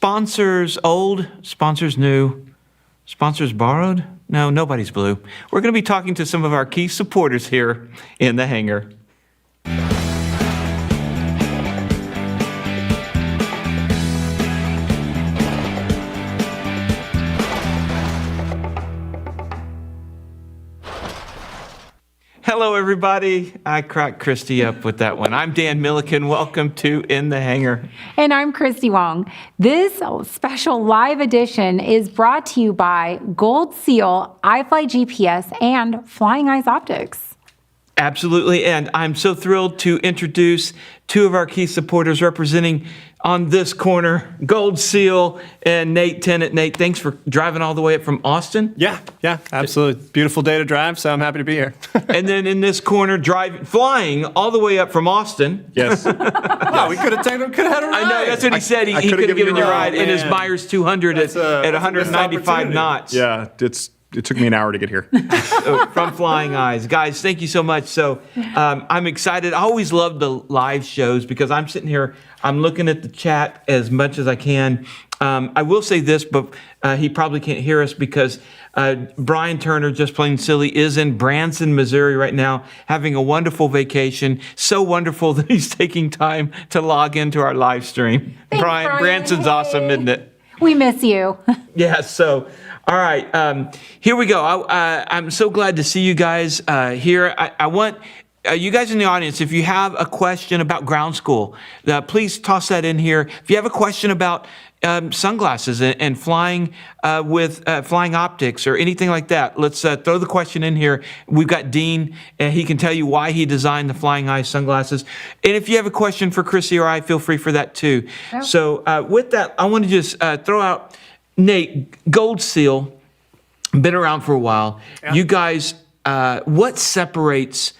Sponsors old, sponsors new, sponsors borrowed? No, nobody's blue. We're going to be talking to some of our key supporters here in the hangar. Hello, everybody. I cracked Christy up with that one. I'm Dan Milliken. Welcome to In the Hangar. And I'm Christy Wong. This special live edition is brought to you by Gold Seal, iFly GPS, and Flying Eyes Optics. Absolutely, and I'm so thrilled to introduce two of our key supporters representing on this corner, Gold Seal and Nate Tennant. Nate, thanks for driving all the way up from Austin. Yeah, absolutely. Beautiful day to drive, so I'm happy to be here. And then in this corner, flying all the way up from Austin. Yes. Wow, we could have had a ride. I know, that's what he said. He could have given you a ride in his Myers 200 at 195 knots. Yeah, it took me an hour to get here. From Flying Eyes. Guys, thank you so much. So I'm excited. I always love the live shows because I'm sitting here, I'm looking at the chat as much as I can. I will say this, but he probably can't hear us because Brian Turner, just plain silly, is in Branson, Missouri right now, having a wonderful vacation. So wonderful that he's taking time to log into our live stream. Thanks, Brian. Branson's awesome, isn't it? We miss you. Yeah, so... All right, here we go. I'm so glad to see you guys here. I want you guys in the audience, if you have a question about ground school, please toss that in here. If you have a question about sunglasses and flying with flying optics or anything like that, let's throw the question in here. We've got Dean, and he can tell you why he designed the Flying Eyes sunglasses. And if you have a question for Chrissy or I, feel free for that too. Yep. So with that, I want to just throw out Nate, Gold Seal, been around for a while. Yeah. You guys, what separates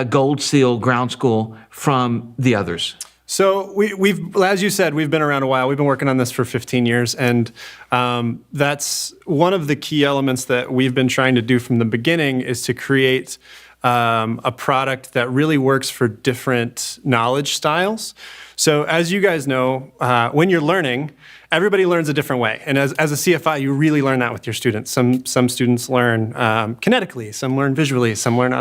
Gold Seal Ground School from the others? So we've, as you said, we've been around a while. We've been working on this for 15 years, and that's one of the key elements that we've been trying to do from the beginning is to create a product that really works for different knowledge styles. So as you guys know, when you're learning, everybody learns a different way. And as a CFI, you really learn that with your students. Some students learn kinetically, some learn visually, some learn,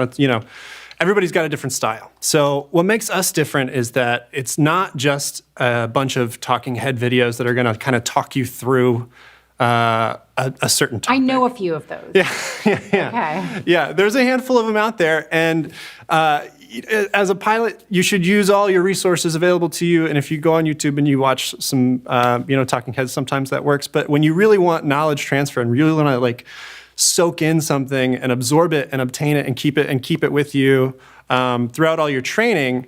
everybody's got a different style. So what makes us different is that it's not just a bunch of talking head videos that are going to kind of talk you through a certain topic. I know a few of those. Yeah. Okay. Yeah, there's a handful of them out there. And as a pilot, you should use all your resources available to you. And if you go on YouTube and you watch some, talking heads, sometimes that works. But when you really want knowledge transfer and really want to soak in something and absorb it and obtain it and keep it with you throughout all your training,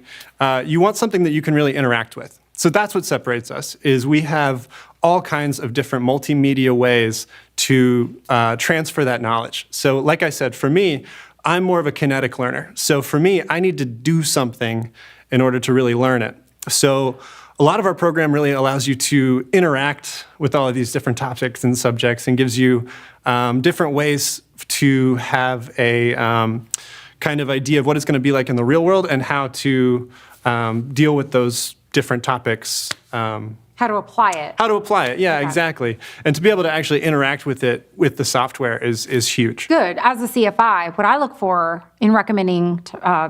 you want something that you can really interact with. So that's what separates us, is we have all kinds of different multimedia ways to transfer that knowledge. So like I said, for me, I'm more of a kinetic learner. So for me, I need to do something in order to really learn it. So a lot of our program really allows you to interact with all of these different topics and subjects and gives you different ways to have a kind of idea of what it's going to be like in the real world and how to deal with those different topics. How to apply it. How to apply it, yeah, okay. Exactly. And to be able to actually interact with it, with the software is huge. Good. As a CFI, what I look for in recommending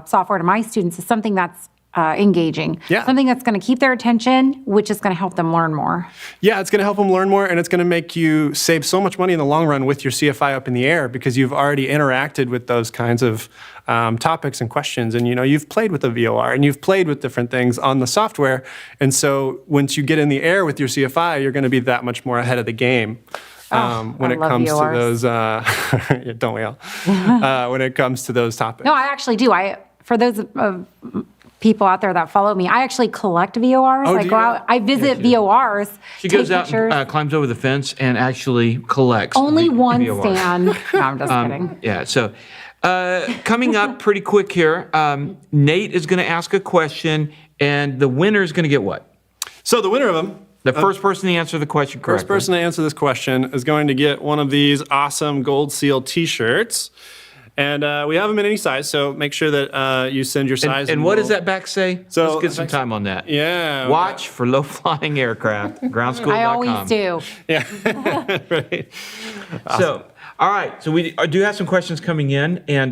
software to my students is something that's engaging. Yeah. Something that's going to keep their attention, which is going to help them learn more. Yeah, it's going to help them learn more, and it's going to make you save so much money in the long run with your CFI up in the air because you've already interacted with those kinds of topics and questions, and you've played with the VOR and you've played with different things on the software, and so once you get in the air with your CFI, you're going to be that much more ahead of the game. When it comes VORs. To those, don't we all? When it comes to those topics. No, I actually do. For those people out there that follow me, I actually collect VORs. Oh, I go out, I visit VORs. She goes out and climbs over the fence and actually collects. Only one VORs. stand. No, I'm just kidding. Yeah, so coming up pretty quick here, Nate is going to ask a question, and the winner is going to get what? So the winner of them, the first person to answer the question correctly. First person to answer this question is going to get one of these awesome Gold Seal t-shirts. And we have them in any size, so make sure that you send your size. And what does that back say? So- Let's get some time on that. Yeah. Watch for low-flying aircraft, groundschool.com. I always do. Right. So, all right. So we do have some questions coming in. And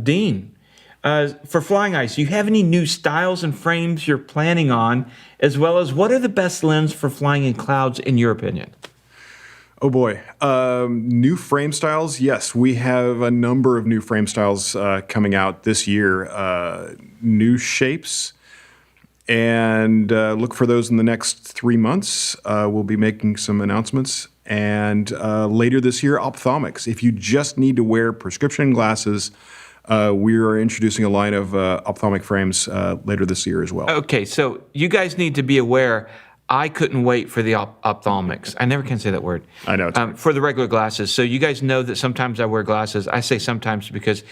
Dean, for Flying Ice, do you have any new styles and frames you're planning on, as well as what are the best lenses for flying in clouds, in your opinion? Oh boy, new frame styles. Yes, we have a number of new frame styles coming out this year. New shapes, and look for those in the next 3 months. We'll be making some announcements. And later this year, ophthalmics. If you just need to wear prescription glasses, we are introducing a line of ophthalmic frames later this year as well. Okay, so you guys need to be aware. I couldn't wait for the ophthalmics. I never can say that word. I know. For the regular glasses. So you guys know that sometimes I wear glasses. I say sometimes because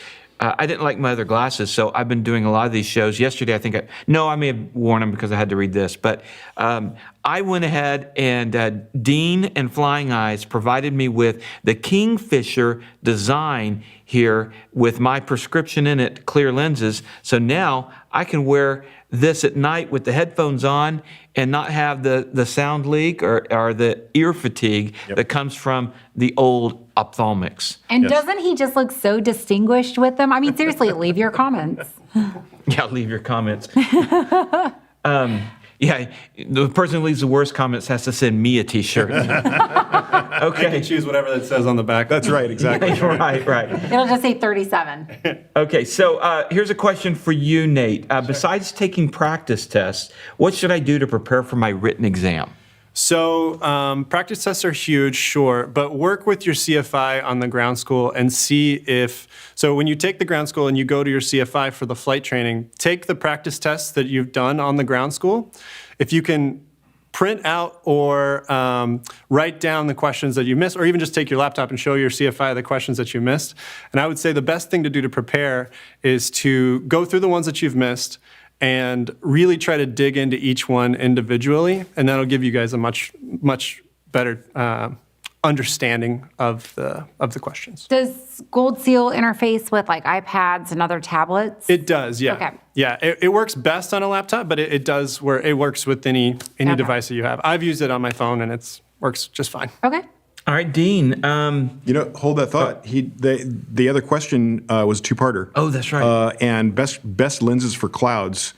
I didn't like my other glasses, so I've been doing a lot of these shows. Yesterday, I think I may have worn them because I had to read this, but I went ahead and Dean and Flying Eyes provided me with the Kingfisher design here with my prescription in it, clear lenses. So now I can wear this at night with the headphones on and not have the sound leak or the ear fatigue that comes from the old ophthalmics. And doesn't he just look so distinguished with them? I mean, seriously, leave your comments. Yeah, leave your comments. Yeah, the person who leaves the worst comments has to send me a T-shirt. You can choose whatever that says on the back. That's right, exactly. Right. It'll just say 37. Okay, so here's a question for you, Nate. Besides taking practice tests, what should I do to prepare for my written exam? So practice tests are huge, sure, but work with your CFI on the ground school and see if, so when you take the ground school and you go to your CFI for the flight training, take the practice tests that you've done on the ground school. If you can print out or write down the questions that you missed, or even just take your laptop and show your CFI the questions that you missed. And I would say the best thing to do to prepare is to go through the ones that you've missed and really try to dig into each one individually, and that'll give you guys a much better understanding of the questions. Does Gold Seal interface with like iPads and other tablets? It does, yeah. Okay. Yeah, it works best on a laptop, but it does where it works with any Okay. device that you have. I've used it on my phone, and it works just fine. Okay. All right, Dean. Hold that thought. The other question was a two-parter. Oh, that's right. And best lenses for clouds.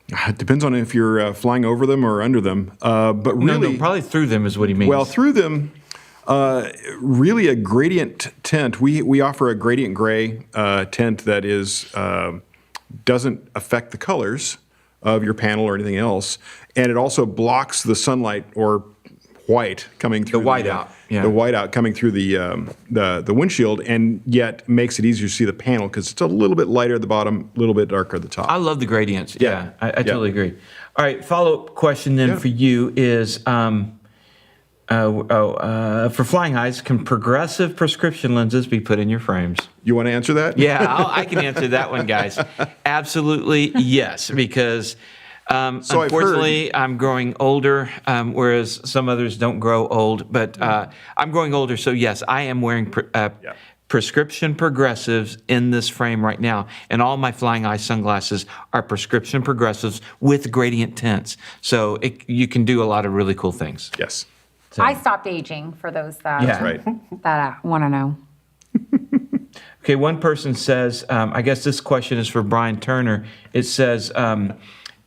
It depends on if you're flying over them or under them. But really, no, probably through them is what he means. well, through them, really a gradient tint. We offer a gradient gray tint that is doesn't affect the colors of your panel or anything else, and it also blocks the sunlight or white coming through The whiteout, yeah. the whiteout coming through the windshield, and yet makes it easier to see the panel because it's a little bit lighter at the bottom, a little bit darker at the top. I love the gradients. Yeah, I Yeah. totally agree. All right, follow-up question then for you is, for Flying Eyes, can progressive prescription lenses be put in your frames? You want to answer that? Yeah, I can answer that one, guys. Absolutely yes, because So I've unfortunately, I'm growing older, whereas some others don't grow old. But I'm growing older, so yes, I am wearing prescription progressives in this frame right now. And all my Flying Eye sunglasses are prescription progressives with gradient tints. So you can do a lot of really cool things. Yes. I stopped aging for those that, Yeah. Right. that want to know. Okay, one person says, I guess this question is for Brian Turner. It says, In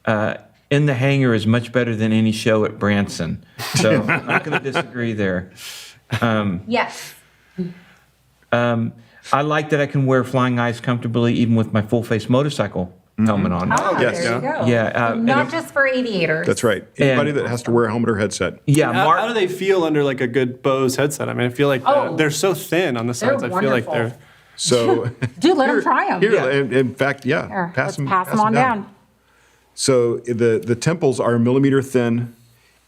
the Hangar is much better than any show at Branson. So I'm not going to disagree there. Yes. I like that I can wear Flying Eyes comfortably even with my full-face motorcycle helmet on. Ah, yes. there you go. Yeah, Not just for aviators. That's right. Anybody that has to wear a helmet or headset. Yeah, How do they feel under like a good Bose headset? I mean, I feel like they're so thin on the sides. I feel like wonderful. they're. So Dude, let them try them. here, in fact, yeah, Here, pass let's pass them on down. So the temples are millimeter thin,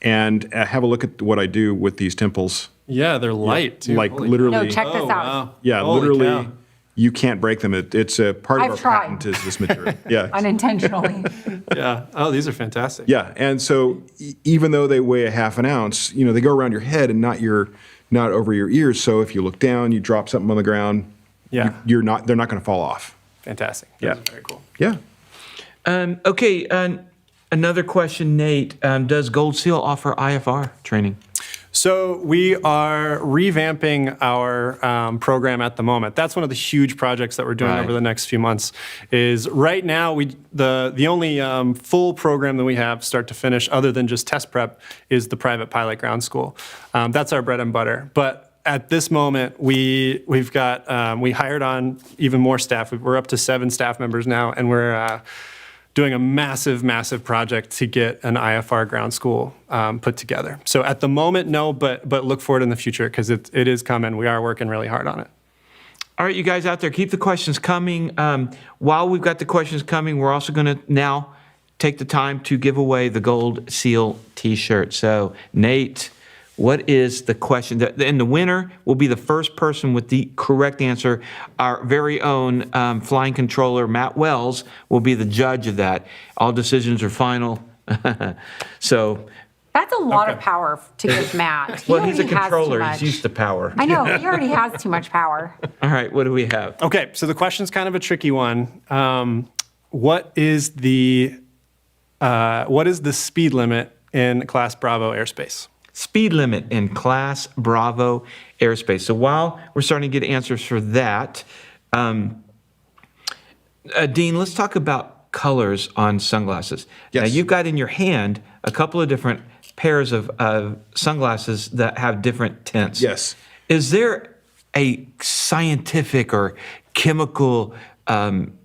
and have a look at what I do with these temples. Yeah, they're light too. Like Holy literally, No, check this Oh, out. wow. yeah, Holy literally, cow. you can't break them. It's a part of I've our tried. patent is this material. Yeah. Unintentionally. Yeah. Oh, these are fantastic. Yeah, and so even though they weigh a half an ounce, they go around your head and not over your ears. So if you look down, you drop something on the ground, Yeah. They're not going to fall off. Fantastic. Yeah. That's very cool. Yeah. Okay, another question, Nate. Does Gold Seal offer IFR training? So we are revamping our program at the moment. That's one of the huge projects that we're doing Right. over the next few months. Is right now the only full program that we have, start to finish, other than just test prep, is the private pilot ground school. That's our bread and butter. But at this moment, we hired on even more staff. We're up to 7 staff members now, and we're doing a massive project to get an IFR ground school put together. So at the moment, no, but look for it in the future, because it is coming. We are working really hard on it. All right, you guys out there, keep the questions coming. While we've got the questions coming, we're also going to now take the time to give away the Gold Seal T-shirt. So, Nate, what is the question? And the winner will be the first person with the correct answer. Our very own flying controller, Matt Wells, will be the judge of that. All decisions are final. So, That's a lot of Okay. power to give Matt. well, he's a already has too controller. much. He's used to power. I know, he already has too much power. All right, what do we have? Okay, so the question's kind of a tricky one. What is the speed limit in Class Bravo airspace? Speed limit in Class Bravo airspace. So while we're starting to get answers for that, Dean, let's talk about colors on sunglasses. Yes. Now, you've got in your hand a couple of different pairs of sunglasses that have different tints. Yes. Is there a scientific or chemical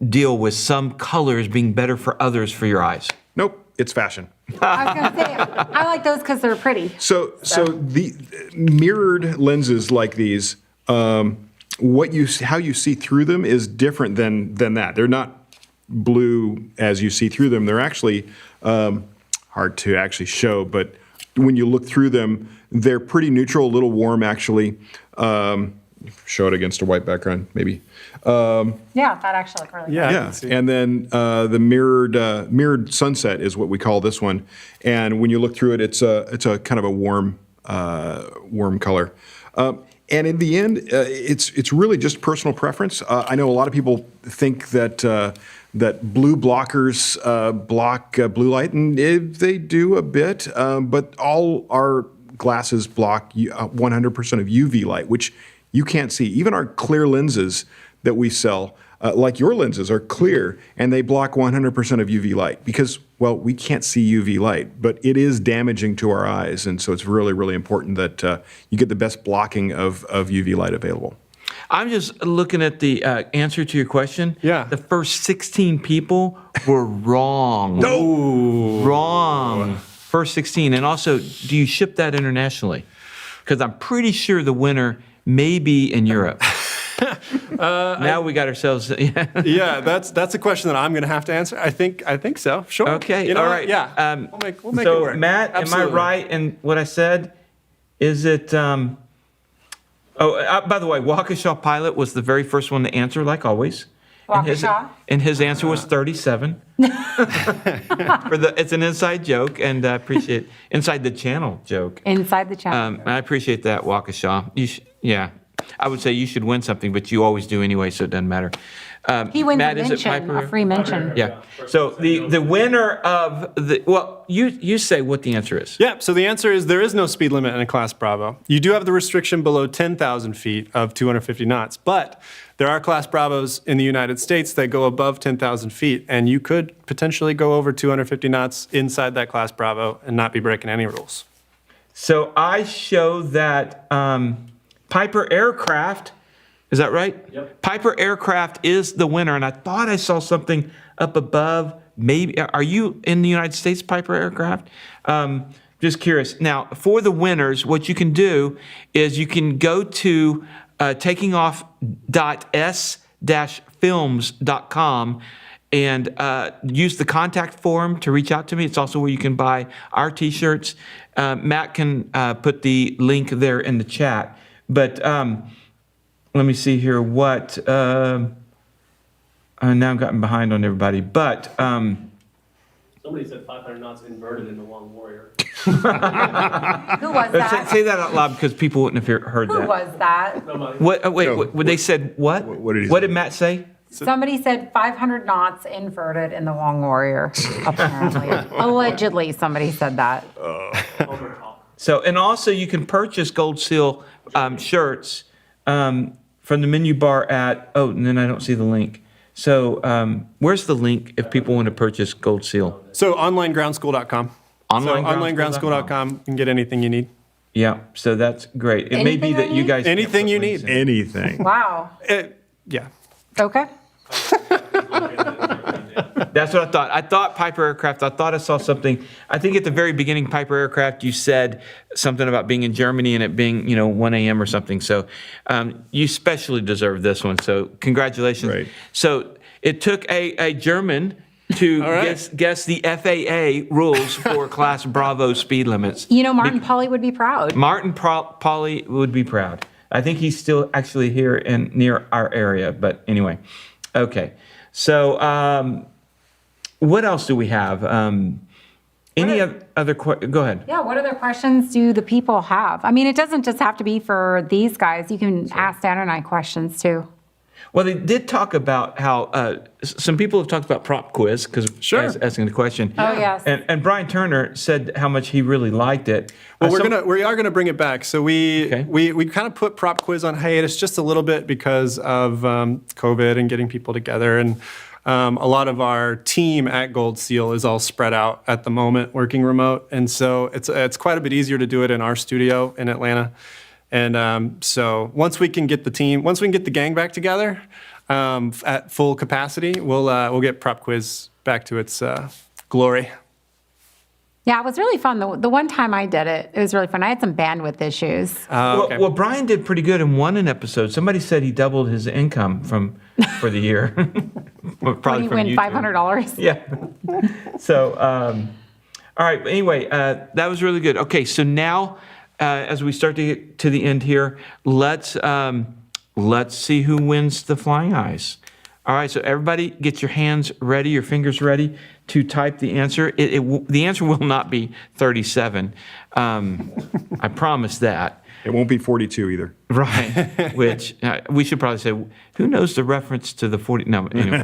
deal with some colors being better for others for your eyes? Nope. It's fashion. I was going to say, I like those because they're pretty. So the mirrored lenses like these, how you see through them is different than that. They're not blue as you see through them. They're actually hard to actually show, but when you look through them, they're pretty neutral, a little warm actually. Show it against a white background, maybe. Yeah, that actually looked really good. Yeah, I Yeah, can see. and then the mirrored sunset is what we call this one. And when you look through it, it's a kind of a warm color. And in the end, it's really just personal preference. I know a lot of people think that that blue blockers block blue light, and they do a bit. But all our glasses block 100% of UV light, which you can't see. Even our clear lenses that we sell, like your lenses, are clear, and they block 100% of UV light because, well, we can't see UV light, but it is damaging to our eyes, and so it's really, really important that you get the best blocking of UV light available. I'm just looking at the answer to your question. Yeah. The first 16 people were wrong. Ooh. Wrong. First 16. And also, do you ship that internationally? Because I'm pretty sure the winner may be in Europe. Now we got ourselves. Yeah, that's a question that I'm going to have to answer. I think so. Sure. Okay. You know all what? right. Yeah. We'll make so it work. Matt, Absolutely. am I right in what I said? Is it? By the way, Waukesha Pilot was the very first one to answer, like always. Waukesha? And his answer was 37. It's an inside joke, and I appreciate inside the channel joke. Inside the channel. I appreciate that, Waukesha. Yeah, I would say you should win something, but you always do anyway, so it doesn't matter. He wins Matt, a is it mention, Piper? a free mention. Yeah. So the winner of you say what the answer is. Yeah, so the answer is there is no speed limit in a Class Bravo. You do have the restriction below 10,000 feet of 250 knots, but there are Class Bravos in the United States that go above 10,000 feet, and you could potentially go over 250 knots inside that Class Bravo and not be breaking any rules. So I show that Piper Aircraft. Is that right? Yep. Piper Aircraft is the winner, and I thought I saw something up above. Maybe are you in the United States, Piper Aircraft? Just curious. Now, for the winners, what you can do is you can go to takingoff.s-films.com and use the contact form to reach out to me. It's also where you can buy our T-shirts. Matt can put the link there in the chat. But let me see here what. Now I've gotten behind on everybody. But Somebody said 500 knots inverted in the Long Warrior. Who was that? Say that out loud because people wouldn't have heard Who that. was that? What? Wait, No, what, they said what? what did he What say? did Matt say? Somebody said 500 knots inverted in the Long Warrior, apparently. Allegedly, somebody said that. So, and also you can purchase Gold Seal shirts from the menu bar at, and then I don't see the link. So, where's the link if people want to purchase Gold Seal? So onlinegroundschool.com. Onlinegroundschool.com. You can get anything you need. Yeah, so that's great. It may be Anything that I you need? guys. can't Anything put you links need. in. Anything. Wow. Yeah. Okay. That's what I thought. I thought Piper Aircraft. I thought I saw something. I think at the very beginning, Piper Aircraft, you said something about being in Germany and it being, 1 a.m. or something. So you especially deserve this one. So congratulations. Right. So it took a German to right. guess the FAA rules for Class Bravo speed limits. Martin Polly would be proud. Martin Polly would be proud. I think he's still actually here near our area. But anyway, okay. So what else do we have? Any other go ahead. Yeah, what other questions do the people have? I mean, it doesn't just have to be for these guys. You can ask Dan and I questions too. Well, they did talk about how some people have talked about prop quiz because Sure. asking the question. Oh, yes. And Brian Turner said how much he really liked it. Well, we are gonna bring it back. So we Okay. kind of put prop quiz on hiatus just a little bit because of COVID and getting people together, and a lot of our team at Gold Seal is all spread out at the moment, working remote, and so it's quite a bit easier to do it in our studio in Atlanta. And so once we can get the gang back together at full capacity, we'll get prop quiz back to its glory. Yeah, it was really fun. The one time I did it, it was really fun. I had some bandwidth issues. Okay. Well, Brian did pretty good and won an episode. Somebody said he doubled his income for the year. Well, When probably you from win YouTube. $500. Yeah. So, all right. But anyway, that was really good. Okay, so now as we start to get to the end here, let's see who wins the Flying Eyes. All right. So everybody, get your hands ready, your fingers ready to type the answer. The answer will not be 37. I promise that. It won't be 42 either. Right, which we should probably say, who knows the reference to the 40? No, anyway.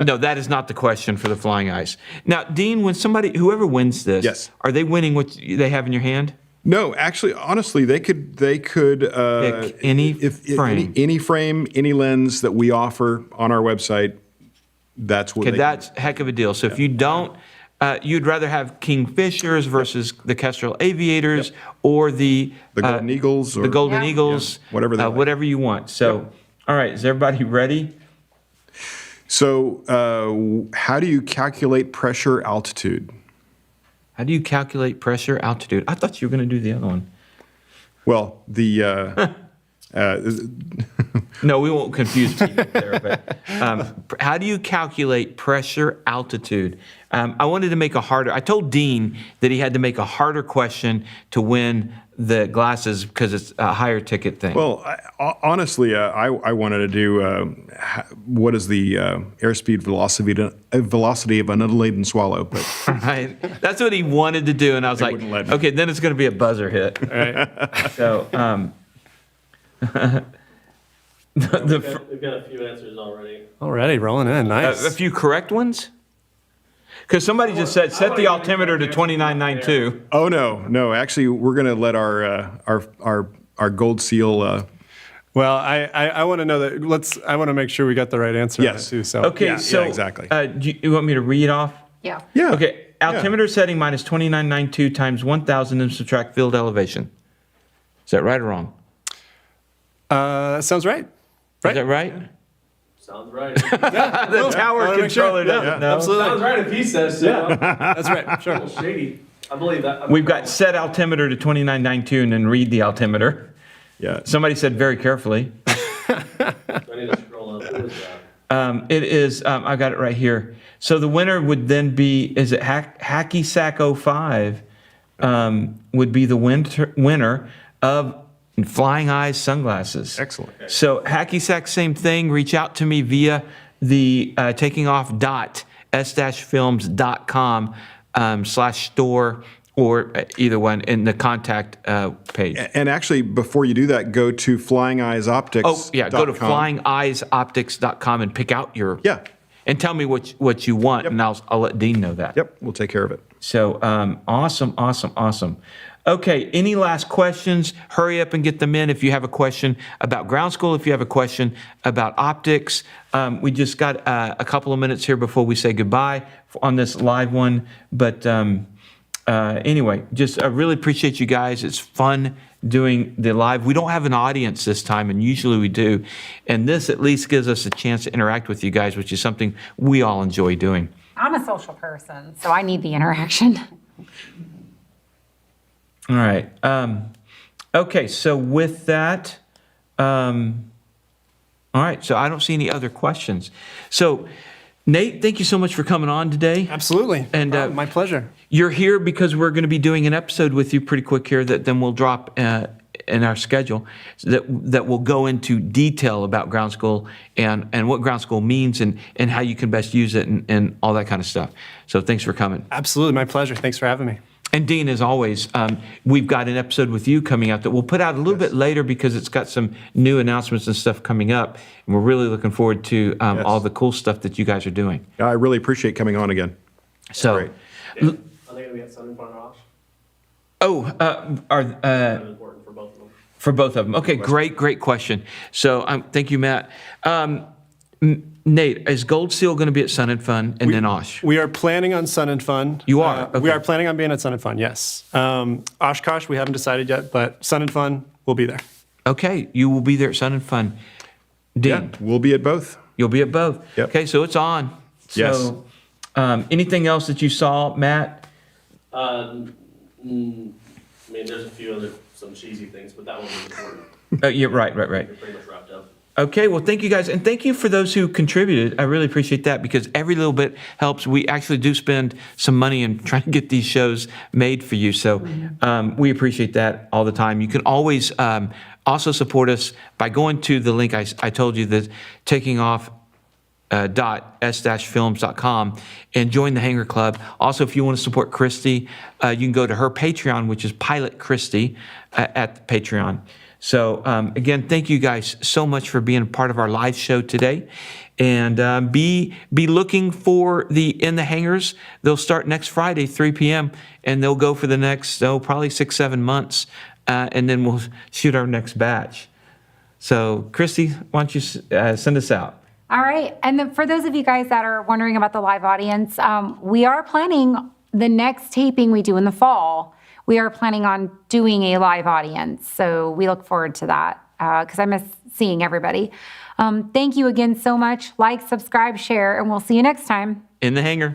No, that is not the question for the Flying Eyes. Now, Dean, when whoever wins this, Yes. are they winning what they have in your hand? No, actually, honestly, they could Pick any frame. any frame, any lens that we offer on our website. That's what. Okay, that's a heck of a deal. So if you don't, you'd rather have Kingfishers versus the Kestrel Aviators or the Golden Eagles or the Golden Yeah. Eagles, whatever they like. whatever you want. So, all right, is everybody ready? So, how do you calculate pressure altitude? How do you calculate pressure altitude? I thought you were going to do the other one. Well, the No, we won't confuse people there. But how do you calculate pressure altitude? I wanted to make I told Dean that he had to make a harder question to win the glasses because it's a higher ticket thing. well, honestly, I wanted to do what is the airspeed velocity of an unladen swallow, but Right? That's what he wanted to do, and I was like, wouldn't let me. okay, then it's going to be a buzzer hit. So, We've got a few answers already. Already rolling in, nice. a few correct ones. Because somebody just said set the altimeter to 2992. oh no, actually, we're going to let our Gold Seal. Well, I want to know that. I want to make sure we got the right answer. Yes. On it too. So Okay, Yeah, so exactly. Do you want me to read off? Yeah. Yeah. Okay, altimeter setting minus 2992 times 1,000 and subtract field elevation. Is that right or wrong? that sounds right. Is that right? Sounds right. The tower wanna make sure. controller doesn't Yeah, know. absolutely. Sounds right if he says so. That's right. Sure. Shady. I believe that. We've got set altimeter to 2992 and then read the altimeter. Yeah. Somebody said very carefully. I need to scroll up. What is that? It is, I got it right here. So the winner would then be, is it Hacky Sack 05 would be the winner of Flying Eyes sunglasses. Excellent. So Hacky Sack, same thing. Reach out to me via the takingoff.s-films.com /store or either one in the contact page. And actually, before you do that, go to flyingeyesoptics.com. Oh, yeah, go to flyingeyesoptics.com and pick out your... Yeah. And tell me what you want, and I'll let Dean know that. Yep, we'll take care of it. So awesome. Okay, any last questions? Hurry up and get them in if you have a question about ground school, if you have a question about optics. We just got a couple of minutes here before we say goodbye on this live one. But anyway, just I really appreciate you guys. It's fun doing the live. We don't have an audience this time, and usually we do. And this at least gives us a chance to interact with you guys, which is something we all enjoy doing. I'm a social person, so I need the interaction. All right. Okay, so with that, all right, so I don't see any other questions. So, Nate, thank you so much for coming on today. Absolutely. And my pleasure. You're here because we're going to be doing an episode with you pretty quick here that then we'll drop in our schedule that will go into detail about ground school and what ground school means and how you can best use it and all that kind of stuff. So thanks for coming. Absolutely. My pleasure. Thanks for having me. And Dean, as always, we've got an episode with you coming out that we'll put out a little bit later because it's got some new announcements and stuff coming up. And we're really looking forward to all the cool stuff that you guys are doing. I really appreciate coming on again. So, Great. Are they going to be at Sun and Fun Osh? are Important for both of them. for both of them. Okay, great question. So thank you, Matt. Nate, is Gold Seal going to be at Sun and Fun and then Osh? We are planning on Sun and Fun. You are? We Okay. are planning on being at Sun and Fun, yes. Oshkosh, we haven't decided yet, but Sun and Fun will be there. Okay, you will be there at Sun and Fun. Dean, Yeah, we'll be at both. you'll be at both. Yep. Okay, so it's on. Yes. So, anything else that you saw, Matt? I mean, there's a few some cheesy things, but that one was important. Yeah, right. You're pretty much wrapped up. Okay, well, thank you guys. And thank you for those who contributed. I really appreciate that because every little bit helps. We actually do spend some money in trying to get these shows made for you. So we appreciate that all the time. You can always also support us by going to the link I told you, that taking off .s-films.com and join the Hanger Club. Also, if you want to support Christy, you can go to her Patreon, which is Pilot Christy at Patreon. So again, thank you guys so much for being a part of our live show today. And be looking for the In the Hangers. They'll start next Friday, 3 p.m., and they'll go for the next, probably 6-7 months, and then we'll shoot our next batch. So, Christy, why don't you send us out? All right. And then for those of you guys that are wondering about the live audience, we are planning the next taping we do in the fall. We are planning on doing a live audience. So we look forward to that because I miss seeing everybody. Thank you again so much. Like, subscribe, share, and we'll see you next time. In the Hanger.